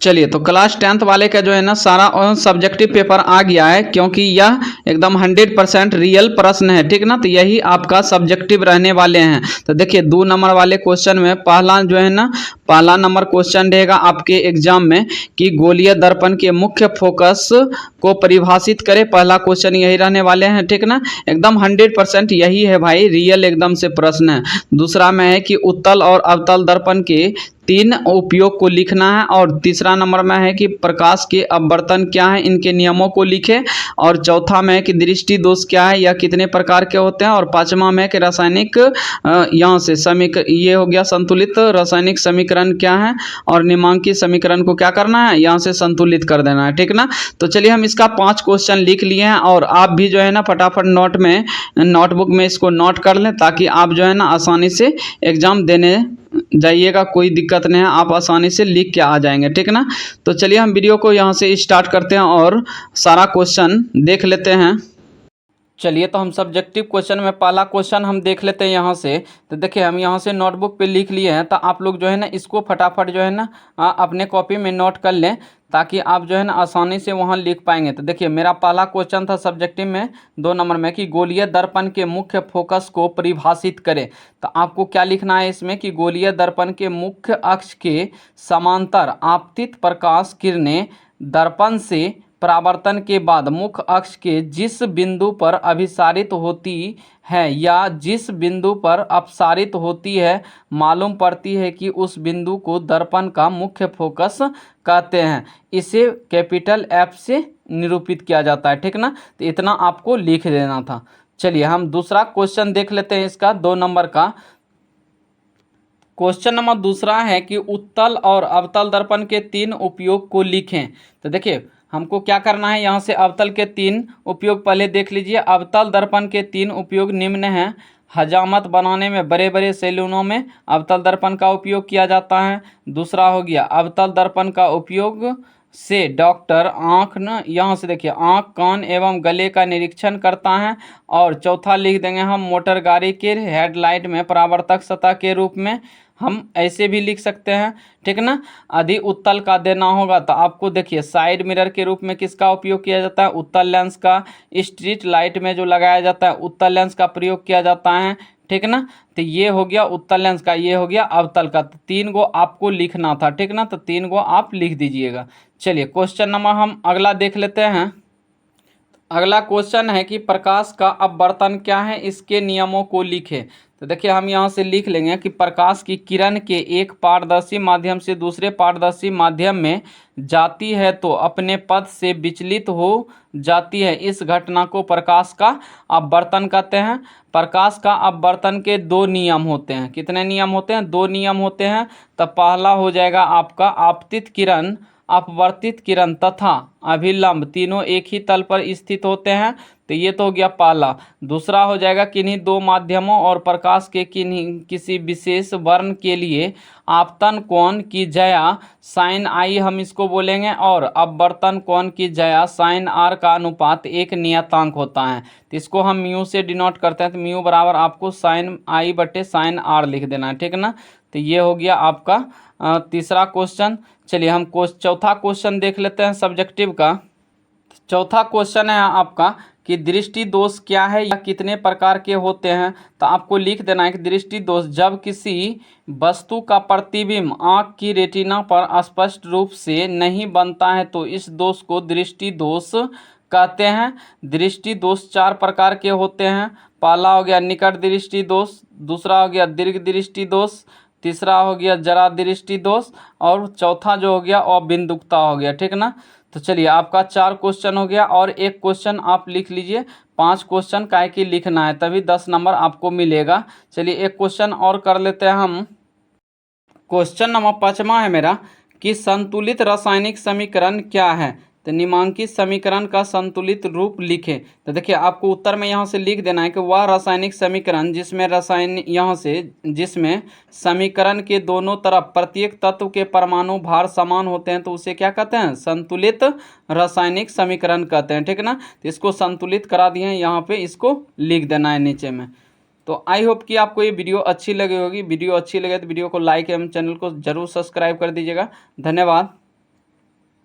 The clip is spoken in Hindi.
चलिए, तो क्लास 10th वाले का जो है ना सारा सब्जेक्टिव पेपर आ गया है, क्योंकि यह एकदम 100% रियल प्रश्न है, ठीक ना। तो यही आपका सब्जेक्टिव रहने वाले हैं। तो देखिए 2 नंबर वाले क्वेश्चन में पहला जो है ना, पहला नंबर क्वेश्चन रहेगा आपके एग्जाम में कि गोलीय दर्पण के मुख्य फोकस को परिभाषित करे। पहला क्वेश्चन यही रहने वाले हैं, ठीक ना। एकदम 100% यही है भाई, रियल एकदम से प्रश्न है। दूसरा में है कि उत्तल और अवतल दर्पण के 3 उपयोग को लिखना है। और तीसरा नंबर में है कि प्रकाश के अपवर्तन क्या है, इनके नियमों को लिखे। और चौथा में है कि दृष्टि दोष क्या है, यह कितने प्रकार के होते हैं। और पांचवा में है कि रासायनिक यहाँ से ये हो गया संतुलित रासायनिक समीकरण क्या है, और निम्नांकित समीकरण को क्या करना है, यहाँ से संतुलित कर देना है, ठीक ना। तो चलिए हम इसका 5 क्वेश्चन लिख लिए हैं, और आप भी जो है ना फटाफट नोटबुक में इसको नोट कर लें, ताकि आप जो है ना आसानी से एग्जाम देने जाइएगा, कोई दिक्कत नहीं है, आप आसानी से लिख के आ जाएंगे, ठीक ना। तो चलिए हम वीडियो को यहाँ से स्टार्ट करते हैं और सारा क्वेश्चन देख लेते हैं। चलिए, तो हम सब्जेक्टिव क्वेश्चन में पहला क्वेश्चन हम देख लेते हैं यहाँ से। तो देखिए हम यहाँ से नोटबुक पे लिख लिए हैं, तो आप लोग जो है ना इसको फटाफट जो है ना अपने कॉपी में नोट कर लें, ताकि आप जो है ना आसानी से वहाँ लिख पाएंगे। तो देखिए मेरा पहला क्वेश्चन था सब्जेक्टिव में 2 नंबर में कि गोलीय दर्पण के मुख्य फोकस को परिभाषित करें। तो आपको क्या लिखना है इसमें कि गोलीय दर्पण के मुख्य अक्ष के समांतर आपतित प्रकाश किरणें दर्पण से परावर्तन के बाद मुख्य अक्ष के जिस बिंदु पर अभिसारित होती है या जिस बिंदु पर अपसारित होती है, मालूम पड़ती है कि उस बिंदु को दर्पण का मुख्य फोकस कहते हैं। इसे कैपिटल एफ से निरूपित किया जाता है, ठीक ना। तो इतना आपको लिख देना था। चलिए हम दूसरा क्वेश्चन देख लेते हैं, इसका 2 नंबर का क्वेश्चन नंबर दूसरा है कि उत्तल और अवतल दर्पण के 3 उपयोग को लिखें। तो देखिए हमको क्या करना है, यहाँ से अवतल के 3 उपयोग पहले देख लीजिए। अवतल दर्पण के 3 उपयोग निम्न हैं। हजामत बनाने में बड़े बड़े सैलूनों में अवतल दर्पण का उपयोग किया जाता है। दूसरा हो गया अवतल दर्पण का उपयोग से डॉक्टर आँख न यहाँ से देखिए आँख, कान एवं गले का निरीक्षण करता है। और चौथा लिख देंगे हम मोटर गाड़ी के हेडलाइट में परावर्तक सतह के रूप में, हम ऐसे भी लिख सकते हैं, ठीक ना। अधिक उत्तल का देना होगा तो आपको देखिए साइड मिरर के रूप में किसका उपयोग किया जाता है, उत्तल लेंस का। स्ट्रीट लाइट में जो लगाया जाता है उत्तल लेंस का प्रयोग किया जाता है, ठीक ना। तो ये हो गया उत्तल लेंस का, ये हो गया अवतल का। तो 3 गो आपको लिखना था, ठीक ना। तो 3 गो आप लिख दीजिएगा। चलिए क्वेश्चन नंबर हम अगला देख लेते हैं। अगला क्वेश्चन है कि प्रकाश का अपवर्तन क्या है, इसके नियमों को लिखें। तो देखिए हम यहाँ से लिख लेंगे कि प्रकाश की किरण के एक पारदर्शी माध्यम से दूसरे पारदर्शी माध्यम में जाती है तो अपने पथ से विचलित हो जाती है। इस घटना को प्रकाश का अपवर्तन कहते हैं। प्रकाश का अपवर्तन के 2 नियम होते हैं। कितने नियम होते हैं? 2 नियम होते हैं। तो पहला हो जाएगा आपका आपतित किरण, अपवर्तित किरण तथा अभिलंब तीनों एक ही तल पर स्थित होते हैं। तो ये तो हो गया पहला। दूसरा हो जाएगा किन्हीं 2 माध्यमों और प्रकाश के किसी विशेष वर्ण के लिए आपतन कोण की ज्या साइन आई हम इसको बोलेंगे, और अपवर्तन कोण की ज्या साइन आर का अनुपात एक नियतांक होता है। तो इसको हम म्यू से डिनोट करते हैं। तो म्यू बराबर आपको साइन आई बटे साइन आर लिख देना है, ठीक ना। तो ये हो गया आपका तीसरा क्वेश्चन। चलिए हम चौथा क्वेश्चन देख लेते हैं सब्जेक्टिव का। चौथा क्वेश्चन है आपका कि दृष्टि दोष क्या है या कितने प्रकार के होते हैं। तो आपको लिख देना है कि दृष्टि दोष जब किसी वस्तु का प्रतिबिंब आँख की रेटिना पर स्पष्ट रूप से नहीं बनता है तो इस दोष को दृष्टि दोष कहते हैं। दृष्टि दोष 4 प्रकार के होते हैं। पहला हो गया निकट दृष्टि दोष, दूसरा हो गया दीर्घ दृष्टि दोष, तीसरा हो गया जरा दृष्टि दोष, और चौथा जो हो गया अबिंदुकता हो गया, ठीक ना। तो चलिए आपका 4 क्वेश्चन हो गया, और एक क्वेश्चन आप लिख लीजिए। 5 क्वेश्चन काहे की लिखना है, तभी 10 नंबर आपको मिलेगा। चलिए एक क्वेश्चन और कर लेते हैं हम। क्वेश्चन नंबर 5वां है मेरा कि संतुलित रासायनिक समीकरण क्या है। तो निम्नांकित समीकरण का संतुलित रूप लिखें। तो देखिए आपको उत्तर में यहाँ से लिख देना है कि वह रासायनिक समीकरण जिसमें समीकरण के दोनों तरफ प्रत्येक तत्व के परमाणु भार समान होते हैं तो उसे क्या कहते हैं, संतुलित रासायनिक समीकरण कहते हैं, ठीक ना। तो इसको संतुलित करा दिए हैं, यहाँ पे इसको लिख देना है नीचे में। तो आई होप कि आपको ये वीडियो अच्छी लगी होगी। वीडियो अच्छी लगे तो वीडियो को लाइक एवं चैनल को जरूर सब्सक्राइब कर दीजिएगा। धन्यवाद।